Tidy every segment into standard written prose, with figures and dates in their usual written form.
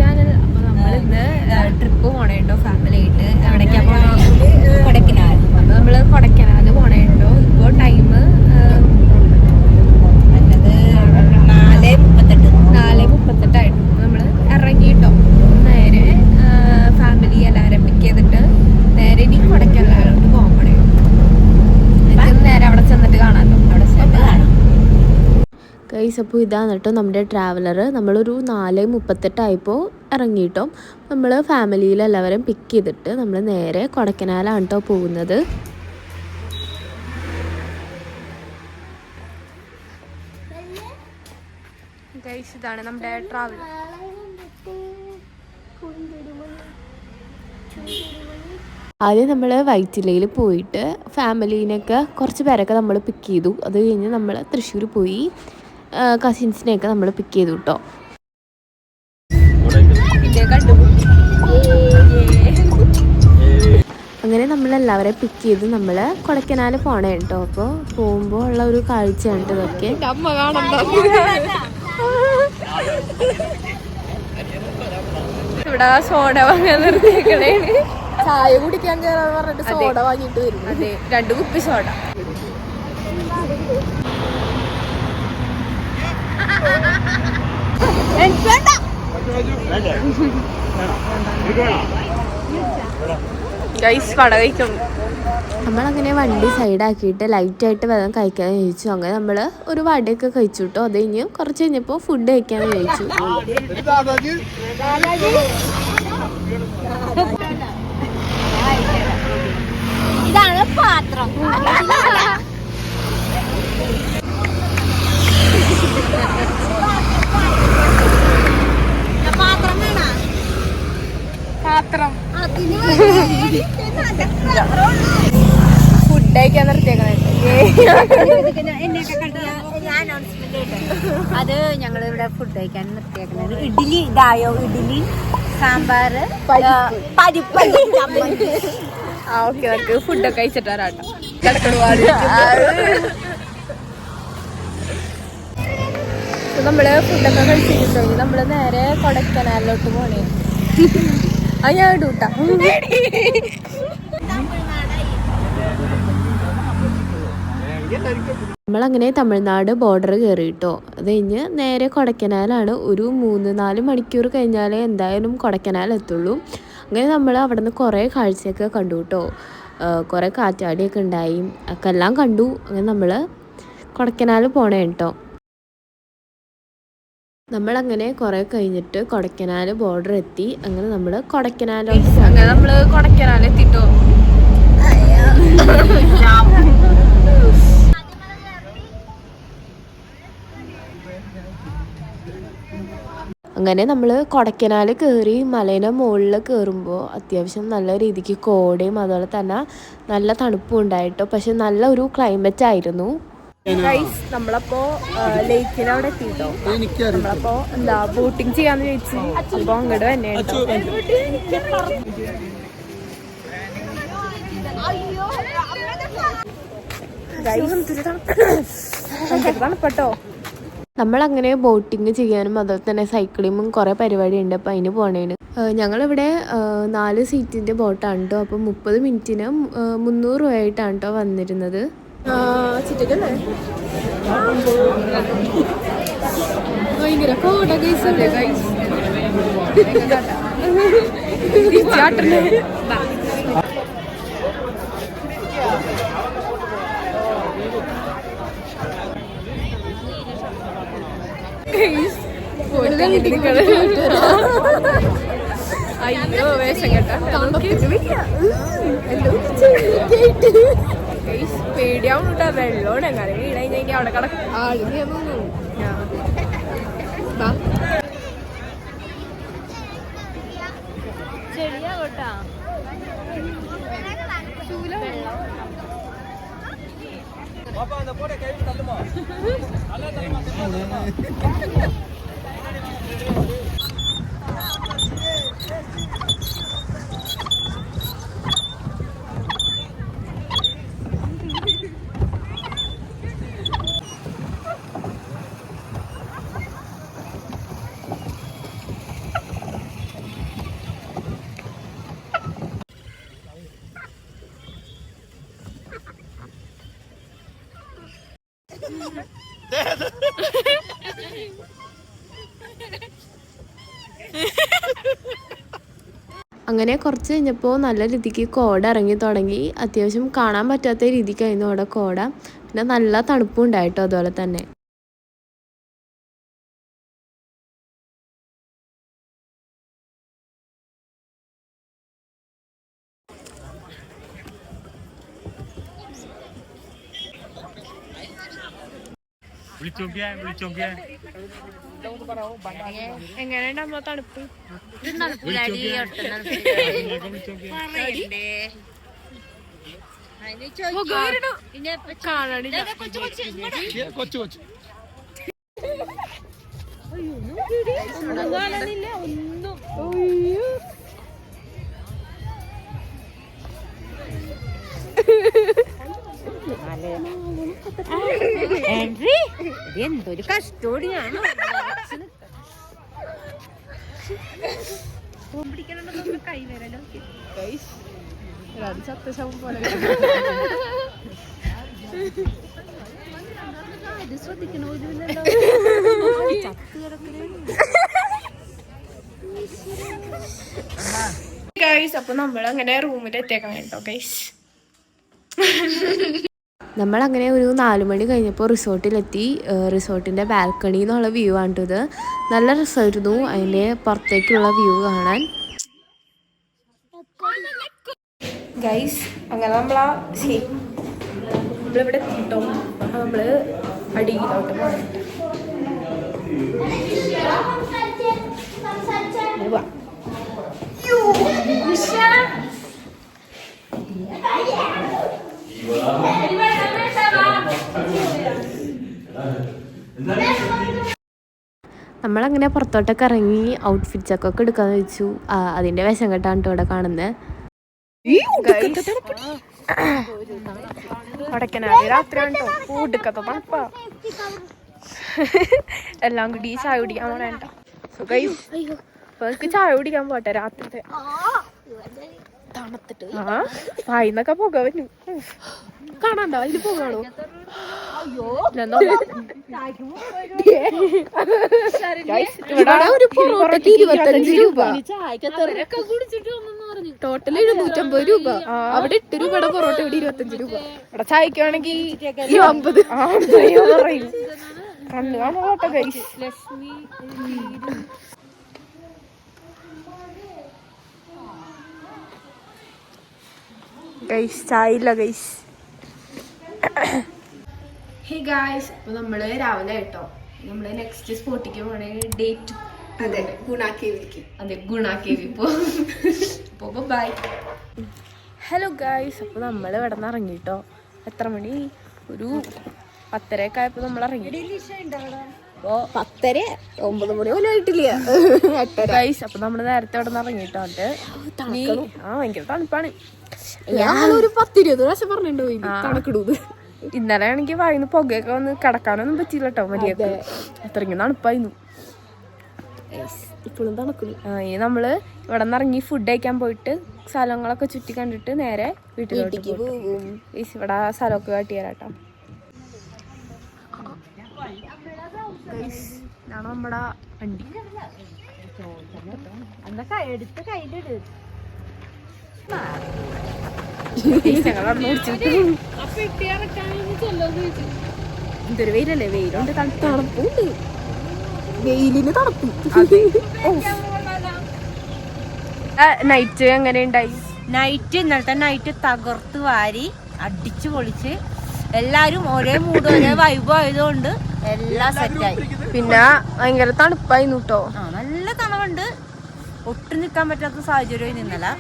Channel. അപ്പോൾ നമ്മളിന്ന് trip പോണേട്ടോ family ആയിട്ട്. എവിടേക്കാ പോണോ? കൊടൈക്കനാൽ. അപ്പോൾ നമ്മൾ കൊടൈക്കനാൽ പോണേട്ടോ. ഇപ്പോൾ ടൈം 4:38 നമ്മൾ ഇറങ്ങിയിട്ടോ. നേരെ ഫാമിലി എല്ലാവരും പിക്ക് ചെയ്തിട്ട് നേരെ ഇനി കൊടൈക്കനാലോട്ട് പോകാൻ പണേ. നേരെ അവിടെ ചെന്നിട്ട് കാണാമല്ലോ. അവിടെ ചെന്നിട്ട് കാണാം ഗൈസ്. അപ്പോൾ ഇതാണ് കേട്ടോ നമ്മുടെ ട്രാവലർ. നമ്മളൊരു 4:38 ഇറങ്ങിയിട്ടോ. നമ്മൾ ഫാമിലിയിലെല്ലാവരും പിക്ക് ചെയ്തിട്ട് നമ്മൾ നേരെ കൊടൈക്കനാലാണ് കേട്ടോ പോകുന്നത്. ഗൈസ് ഇതാണ് നമ്മുടെ ട്രാവലർ. ആദ്യം നമ്മൾ വൈറ്റിലയിൽ പോയിട്ട് ഫാമിലീനെയൊക്കെ കുറച്ച് പേരൊക്കെ നമ്മൾ പിക്ക് ചെയ്തു. അത് കഴിഞ്ഞ് നമ്മൾ തൃശ്ശൂർ പോയി കസിൻസിനെയൊക്കെ നമ്മൾ പിക്ക് ചെയ്തു കേട്ടോ. അങ്ങനെ നമ്മളെല്ലാവരെയും പിക്ക് ചെയ്ത് നമ്മൾ കൊടൈക്കനാൽ പോണേ കേട്ടോ. അപ്പോൾ പോകുമ്പോൾ ഉള്ള ഒരു കാഴ്ചയാണ് ഇതൊക്കെ. ഇവിടെ സോഡ വാങ്ങാൻ നിർത്തിയേക്കണേ. ചായ കുടിക്കാൻ കയറാന്ന് പറഞ്ഞിട്ട് സോഡ വാങ്ങിട്ട് വരും. അതെ, 2 കുപ്പി സോഡ. നമ്മളങ്ങനെ വണ്ടി സൈഡാക്കിയിട്ട് ലൈറ്റായിട്ട് വെള്ളം കഴിക്കാൻ ചോദിച്ചു. അങ്ങനെ നമ്മൾ ഒരു വടയൊക്കെ കഴിച്ചു കേട്ടോ. അത് കഴിഞ്ഞ് കുറച്ച് കഴിഞ്ഞപ്പോൾ ഫുഡ് കഴിക്കാൻ ചോദിച്ചു. ഇതാണ് പാത്രം. പാത്രം ഫുഡ് കഴിക്കാൻ നിർത്തിയേക്കണേ. അത് ഞങ്ങൾ ഇവിടെ ഫുഡ് കഴിക്കാൻ നിർത്തിയേക്കുന്നത്. ഇഡ്ഡലി ഇതായോ? ഇഡ്ഡലി, സാമ്പാർ, പരിപ്പ്. ഓക്കെ, നമുക്ക് ഫുഡൊക്കെ കഴിച്ചിട്ട് വരാട്ടോ. നമ്മള് ഫുഡൊക്കെ കഴിച്ചിട്ടോ. നമ്മള് നേരെ കൊടൈക്കനാലിലോട്ട് പോണേ. അത് ഞാൻ ഇടൂട്ടാ. നമ്മളങ്ങനെ തമിഴ്നാട് ബോർഡർ കയറി കേട്ടോ. അത് കഴിഞ്ഞ് നേരെ കൊടൈക്കനാലാണ്. ഒരു 3-4 മണിക്കൂർ കഴിഞ്ഞാലേ എന്തായാലും കൊടൈക്കനാൽ എത്തുള്ളൂ. അങ്ങനെ നമ്മൾ അവിടെ നിന്ന് കുറേ കാഴ്ചയൊക്കെ കണ്ടു കേട്ടോ. കുറേ കാറ്റാടിയൊക്കെ ഉണ്ടായി, ഒക്കെ എല്ലാം കണ്ടു. അങ്ങനെ നമ്മൾ കൊടൈക്കനാൽ പോണേ കേട്ടോ. നമ്മളങ്ങനെ കുറേ കഴിഞ്ഞിട്ട് കൊടൈക്കനാൽ ബോർഡർ എത്തി. അങ്ങനെ നമ്മൾ കൊടൈക്കനാലോട്ട് അങ്ങനെ നമ്മൾ കൊടൈക്കനാൽ എത്തിട്ടോ. അങ്ങനെ നമ്മൾ കൊടൈക്കനാൽ കയറി മലേൻ്റെ മുകളിൽ കയറുമ്പോൾ അത്യാവശ്യം നല്ല രീതിക്ക് കോടയും അതുപോലെ തന്നെ നല്ല തണുപ്പും ഉണ്ടായിട്ടോ. പക്ഷെ നല്ല ഒരു ക്ലൈമറ്റ് ആയിരുന്നു. നമ്മളപ്പോ ലേക്കിനവിടെ എത്തിട്ടോ. നമ്മളപ്പോ എന്താ ബോട്ടിങ് ചെയ്യാന്ന് ചോദിച്ചു. അപ്പൊ അങ്ങോട്ട് തന്നെ തണുപ്പട്ടോ. നമ്മളങ്ങനെ ബോട്ടിങ് ചെയ്യാനും അതുപോലെ തന്നെ സൈക്ലിങ്ങും കുറേ പരിപാടിയുണ്ട്. അപ്പം അതിന് പോണേന് ഞങ്ങളിവിടെ 4 സീറ്റിൻ്റെ ബോട്ടാണ് കേട്ടോ. അപ്പം 30 മിനിറ്റിന് 300 രൂപയായിട്ടാണ് കേട്ടോ വന്നിരുന്നത്. ഭയങ്കര കോട ഗൈസല്ലേ ഗൈസ്. അയ്യോ വേഷം കേട്ടോ. പേടിയാവുന്നുണ്ടാ. വെള്ളോടെ അങ്ങനെ വീണായി അവിടെ കിടക്കും. ചെടിയാവട്ടാ. അങ്ങനെ കുറച്ച് കഴിഞ്ഞപ്പോൾ നല്ല രീതിക്ക് കോട ഇറങ്ങി തുടങ്ങി. അത്യാവശ്യം കാണാൻ പറ്റാത്ത രീതിക്കായിരുന്നു അവിടെ കോട. പിന്നെ നല്ല തണുപ്പും ഉണ്ടായിട്ടോ അതുപോലെ തന്നെ. എങ്ങനെയുണ്ട് നമ്മളെ തണുപ്പ്? എന്തൊരു കഷ്ടോടിയാണ്. കൈ വരലോ ചത്തശവം പോലെ ശ്രദ്ധിക്കണോ? ഗൈസ് അപ്പൊ നമ്മളങ്ങനെ റൂമിൽ എത്തിയേക്കണം കേട്ടോ ഗൈസ്. നമ്മളങ്ങനെ ഒരു 4 മണി കഴിഞ്ഞപ്പോൾ റിസോർട്ടിലെത്തി. റിസോർട്ടിൻ്റെ ബാൽക്കണിയിൽ നിന്നുള്ള വ്യൂ ആണ് ഇത്. നല്ല രസമായിരുന്നു അതിൻ്റെ പുറത്തേക്കുള്ള വ്യൂ കാണാൻ. ഗൈസ് അങ്ങനെ നമ്മളിവിടെ എത്തിട്ടോ. നമ്മൾ അടിയിലോട്ട് പോകട്ടെ. നമ്മളങ്ങനെ പുറത്തോട്ടൊക്കെ ഇറങ്ങി ഔട്ട്ഫിറ്റ്സ് ഒക്കെ എടുക്കാന്ന് വെച്ചു. അതിന്റെ വശം കെട്ടാണ് കേട്ടോ ഇവിടെ കാണുന്നത്. എല്ലാം കൂടി ചായ കുടിക്കാൻ പോണേട്ടോ. ചായ കുടിക്കാൻ പോട്ടെ രാത്രി. തണുത്തിട്ട് വായിന്നൊക്കെ പോക വരും. കാണാണ്ടോ അതിൽ പോകാണോ? ടോട്ടൽ 750 രൂപ. അവിടെ 8 രൂപയുടെ പൊറോട്ട, ഇവിടെ 25 രൂപ. ഇവിടെ ചായക്കാണെങ്കിൽ 50 പറയും. കണ്ണു കാണാട്ടോ ഗൈസ്. ഗൈസ് ചായ ഇല്ല ഗൈസ്. ഹേ ഗൈസ് അപ്പൊ നമ്മള് രാവിലെ കേട്ടോ നമ്മള് നെക്സ്റ്റ് സ്പോട്ടിക്ക് പോണേ. ഡേറ്റ് അതെ ഗുണ കേവി പോ ബൈ. ഹലോ ഗൈസ് അപ്പൊ നമ്മള് ഇവിടെ നിന്ന് ഇറങ്ങിട്ടോ. എത്ര മണി? ഒരു 10:30 ഒക്കെ ആയപ്പോ നമ്മൾ ഇറങ്ങി. 10:30 9 മണി പോലും ആയിട്ടില്ല. ഗൈസ് അപ്പൊ നമ്മള് നേരത്തെ ഇവിടെ നിന്ന് ഇറങ്ങിട്ടോ. ഭയങ്കര തണുപ്പാണ്. ഒരു 10-20 പ്രാവശ്യം പറഞ്ഞിട്ടുണ്ടോ തണുക്കിടൂത്. ഇന്നലെ ആണെങ്കിൽ വായിന്ന് പുകയൊക്കെ വന്ന് കിടക്കാനൊന്നും പറ്റില്ല കേട്ടോ. മര്യാദ അത്രയ്ക്കും തണുപ്പായിരുന്നു. ഇപ്പോഴും തണുക്കുന്നു. ഇനി നമ്മള് ഇവിടെ നിന്ന് ഇറങ്ങി ഫുഡ് കഴിക്കാൻ പോയിട്ട് സ്ഥലങ്ങളൊക്കെ ചുറ്റി കണ്ടിട്ട് നേരെ വീട്ടിലേക്ക് പോകും. ഇവിടെ സ്ഥലമൊക്കെ കാട്ടി തരാട്ടോ. ഇതാണ് നമ്മുടെ വണ്ടി. എടുത്ത് കയ്യിലിട്. എന്തൊരു വെയിലല്ലേ? വെയിലുണ്ട്, തണുപ്പുണ്ട്. വെയിലിന് തണുപ്പ്. നൈറ്റ് എങ്ങനെ ഉണ്ടായി? നൈറ്റ് ഇന്നലത്തെ നൈറ്റ് തകർത്ത് വാരി അടിച്ചു പൊളിച്ച് എല്ലാരും ഒരേ മൂഡ് ഒരേ വൈബ് ആയതുകൊണ്ട് എല്ലാം സെറ്റായി. പിന്നെ ഭയങ്കര തണുപ്പായിരുന്നു കേട്ടോ. നല്ല തണവുണ്ട്. ഒട്ടും നിക്കാൻ പറ്റാത്ത സാഹചര്യം ഇന്നലെ.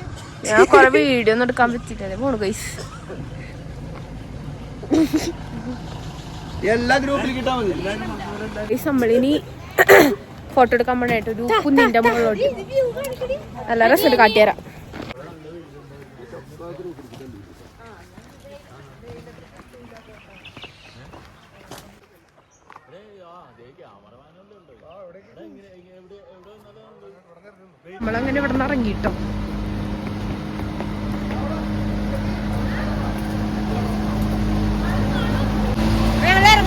ഞാൻ കൊറേ വീഡിയോ ഒന്നും എടുക്കാൻ പറ്റില്ലേ പോണു ഗൈസ്. നമ്മളിനി ഫോട്ടോ എടുക്കാൻ വേണ്ടിട്ട് ഒരു കുന്നിന്റെ മുകളിലോട്ട് നല്ല രസം കാട്ടിത്തരാം. നമ്മളങ്ങനെ ഇവിടെ നിന്ന് ഇറങ്ങിട്ടോ. ഇറങ്ങാൻ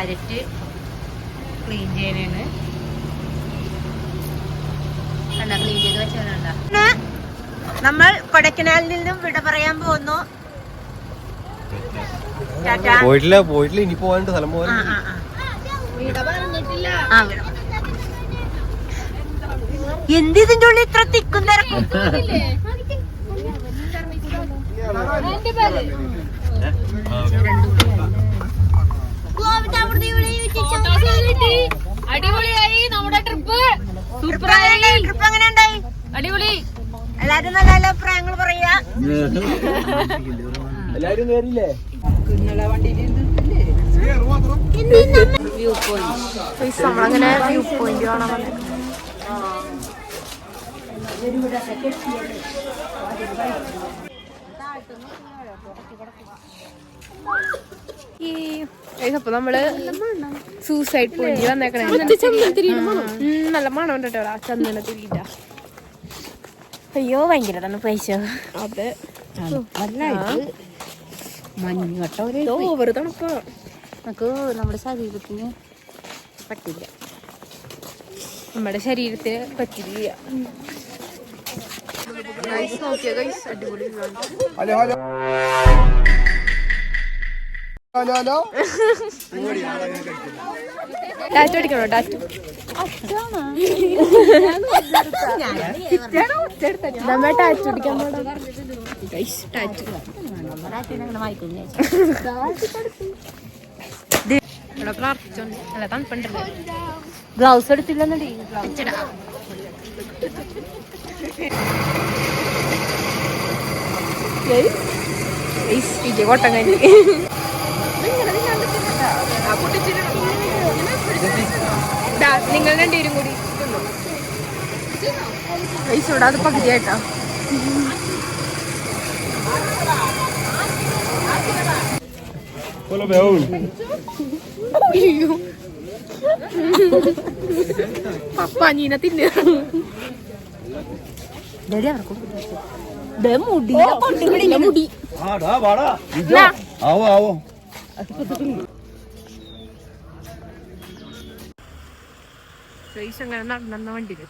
ക്യാരറ്റ് ക്ലീൻ ചെയ്യാനാണ്. ക്ലീൻ ചെയ്ത് വെച്ചാലുണ്ട. നമ്മൾ കൊടൈക്കനാലിൽ നിന്നും വിട പറയാൻ പോകുന്നു. പോയിട്ടില്ല ഇനി പോകാനുണ്ട് സ്ഥലം പോകാൻ. എന്തിന്റെ ഉള്ളിൽ ഇത്ര തിക്കും തിരക്കും? അടിപൊളിയായി നമ്മുടെ ട്രിപ്പ്. ട്രിപ്പ് എങ്ങനെ ഉണ്ടായി? അടിപൊളി. എല്ലാരും നല്ല നല്ല അഭിപ്രായങ്ങൾ പറയാ. എല്ലാരും കേറിയില്ലേ? നമ്മളങ്ങനെ വ്യൂ പോയിന്റ് കാണാൻ വന്നത്. അപ്പൊ നമ്മള് സൂസൈഡ് പോയിന്റ് വന്നേക്കണേ. നല്ല മണം ഉണ്ട് കേട്ടോ ചന്ദനത്തിരിട്ട. അയ്യോ ഭയങ്കര തന്നെ പൈസ. അതെ മഞ്ഞട്ടോ ഓവർ തണുപ്പാ. നമുക്ക് നമ്മുടെ ശരീരത്തിന് പറ്റില്ല. നമ്മുടെ ശരീരത്തിന് പറ്റില്ല. അടിപൊളി. ടാറ്റു അടിക്കണോ? ടാറ്റു നമ്മ ടാറ്റു അടിക്കാൻ പോടാ. ടാറ്റു ഇവിടെ പ്രാർത്ഥിച്ചോണ്ട് അല്ല തണുപ്പുണ്ടല്ലോ. ഗ്ലൗസ് എടുത്തില്ലെന്നടി. കോട്ടം കഴിഞ്ഞ് നിങ്ങൾ രണ്ടുപേരും കൂടി പൈസ അത് പകുതിയായിട്ടാ. പപ്പാഞ്ഞീന തിന്ന മുടി. അങ്ങനെ നടന്ന വണ്ടിയിൽ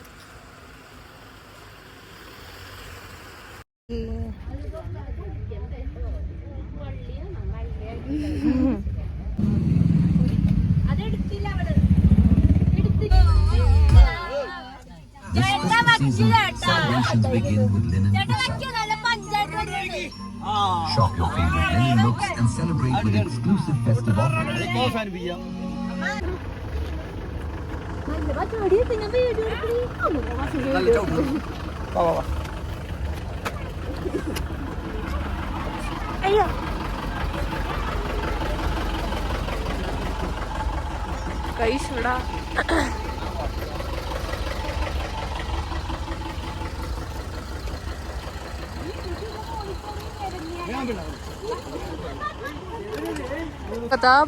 Celebrations begin with linen Shop your favorite linen looks and celebrate with exclusive festive offerings. കഴിച്ചൂടാ.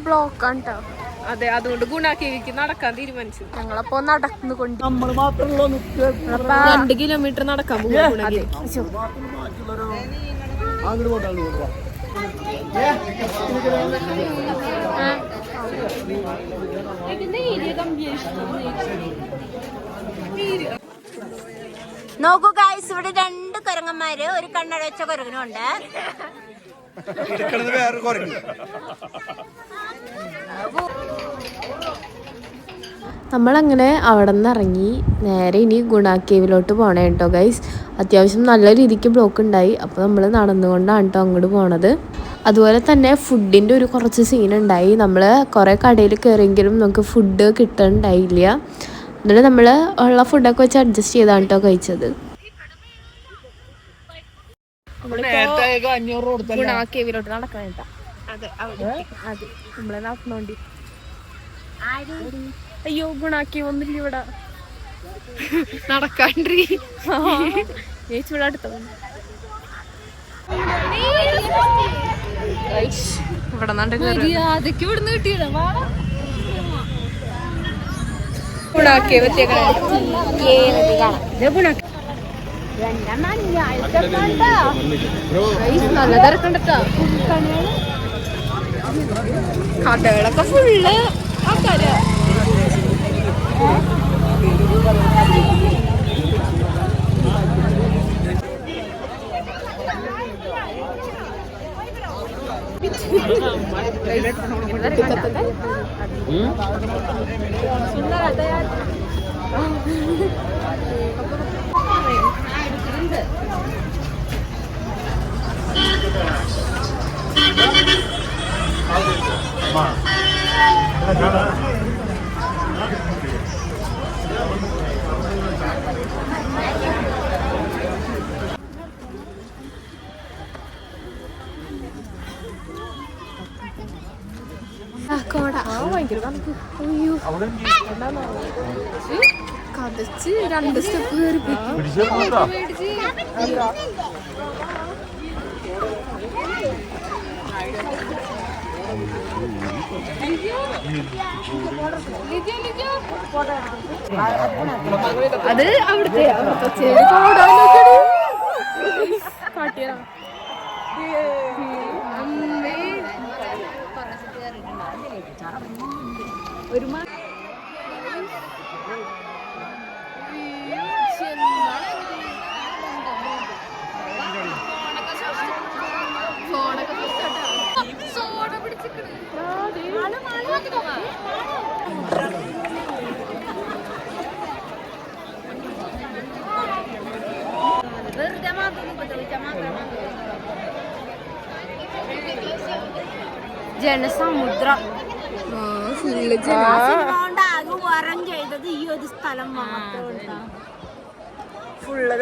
ബ്ലോക്ക് ആണ് ട്ടോ. അതെ, അതുകൊണ്ട് ഗുണാക്കേക്ക് നടക്കാൻ തീരുമാനിച്ചു. ഞങ്ങളപ്പോ നടന്നുകൊണ്ട് 2 കിലോമീറ്റർ നടക്കാൻ പോകും. നോക്കൂ ഗൈസ്, ഇവിടെ 2 കുരങ്ങന്മാര്, ഒരു കണ്ണടച്ച കുരങ്ങനുണ്ട്. നമ്മളങ്ങനെ അവിടെ നിന്ന് ഇറങ്ങി നേരെ ഇനി ഗുണ കേവിലോട്ട് പോകണേ കേട്ടോ ഗൈസ്. അത്യാവശ്യം നല്ല രീതിക്ക് ബ്ലോക്ക് ഉണ്ടായി. അപ്പോൾ നമ്മൾ നടന്നുകൊണ്ടാണ് കേട്ടോ അങ്ങോട്ട് പോണത്. അതുപോലെ തന്നെ ഫുഡിൻ്റെ ഒരു കുറച്ച് സീൻ ഉണ്ടായി. നമ്മൾ കുറേ കടയിൽ കയറിയെങ്കിലും നമുക്ക് ഫുഡ് കിട്ടുന്നുണ്ടായില്ല. എന്നിട്ട് നമ്മൾ ഉള്ള ഫുഡൊക്കെ വെച്ച് അഡ്ജസ്റ്റ് ചെയ്താണ് കേട്ടോ കഴിച്ചത്. ഗുണ കേവിലോട്ട് നടക്കാൻ കേട്ടോ. അതെ, നമ്മളെ നടന്നോണ്ടി. അയ്യോ, ഗുണാക്കി ഒന്നില്ല ഇവിടെ നടക്കാണ്ടി. ചേച്ചി ഇവിടെ അടുത്ത ഇവിടെ അതൊക്കെ ഇവിടുന്ന് കിട്ടിയതാ. ഗുണാക്കി നല്ല തിരക്കണ്ടോ. കടകളൊക്കെ ഫുള്ള് കതച്ച് 2 സ്റ്റെപ്പ് കയറി അത് അവിടുത്തെ കാട്ടിയ ഒരു ജനസമുദ്രം ഫുള്ള് ആകെ വരം ചെയ്തത് ഈ ഒരു സ്ഥലം മാത്രം. ഫുള്ള്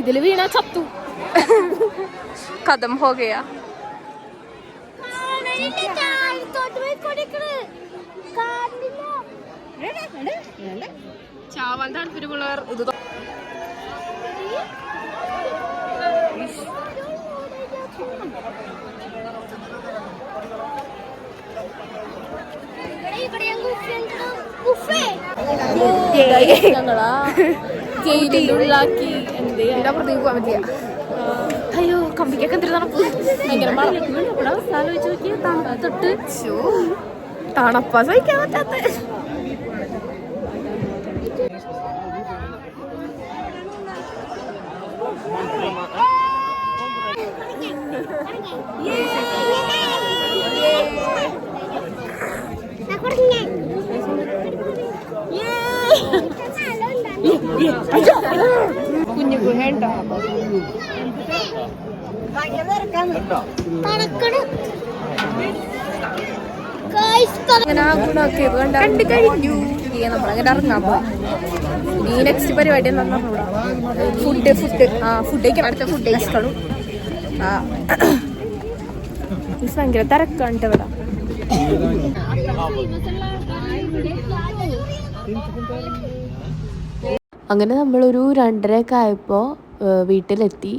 ഇതില് വീണ ചത്തു കഥം ഹോകയാ ചാവാൻ താല്പര്യമുള്ളവർ ഇത് ഞങ്ങളാ ജയിലുള്ളാക്കി പുറത്തേക്ക് പോകാൻ പറ്റിയ അയ്യോ കമ്പിക്കൊക്കെ എന്തൊരു തണുപ്പ് ഭയങ്കര ആലോചിച്ച് നോക്കിയ തണുത്തൊട്ട് തണുപ്പാ സഹിക്കാൻ പറ്റാത്ത കുഞ്ഞു ഗുഹയുണ്ടോ അങ്ങനെ ഗുണമൊക്കെ കണ്ടു കഴിഞ്ഞു. നമ്മളങ്ങനെ ഇറങ്ങാൻ പോവാം. ഈ നെക്സ്റ്റ് പരിപാടി എന്താ ഫുഡ് കഴിക്കണം. അടുത്ത ഫുഡ് കഴിക്കണം. ഭയങ്കര തിരക്കാണ് ഇവിടെ. അങ്ങനെ നമ്മളൊരു 2:30 ആയപ്പോൾ വീട്ടിലെത്തി.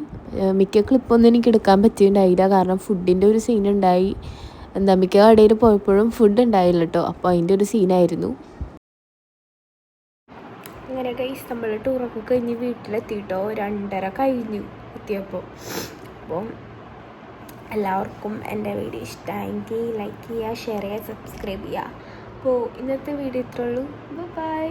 മിക്ക ക്ലിപ്പൊന്നും എനിക്ക് എടുക്കാൻ പറ്റിയിട്ടുണ്ടായില്ല, കാരണം ഫുഡിൻ്റെ ഒരു സീൻ ഉണ്ടായി. മിക്ക കടയിൽ പോയപ്പോഴും ഫുഡ് ഉണ്ടായില്ല കേട്ടോ. അപ്പോൾ അതിൻ്റെ ഒരു സീനായിരുന്നു. അങ്ങനെയൊക്കെ നമ്മൾ ടൂറൊക്കെ കഴിഞ്ഞ് വീട്ടിലെത്തിയിട്ടോ. 2:30 കഴിഞ്ഞു എത്തിയപ്പോൾ. അപ്പം എല്ലാവർക്കും എൻ്റെ വീഡിയോ ഇഷ്ടമായെങ്കിൽ ലൈക്ക് ചെയ്യുക, ഷെയർ ചെയ്യുക, സബ്സ്ക്രൈബ് ചെയ്യുക. അപ്പോൾ ഇന്നത്തെ വീഡിയോ ഇത്രയുള്ളൂ. ബൈ.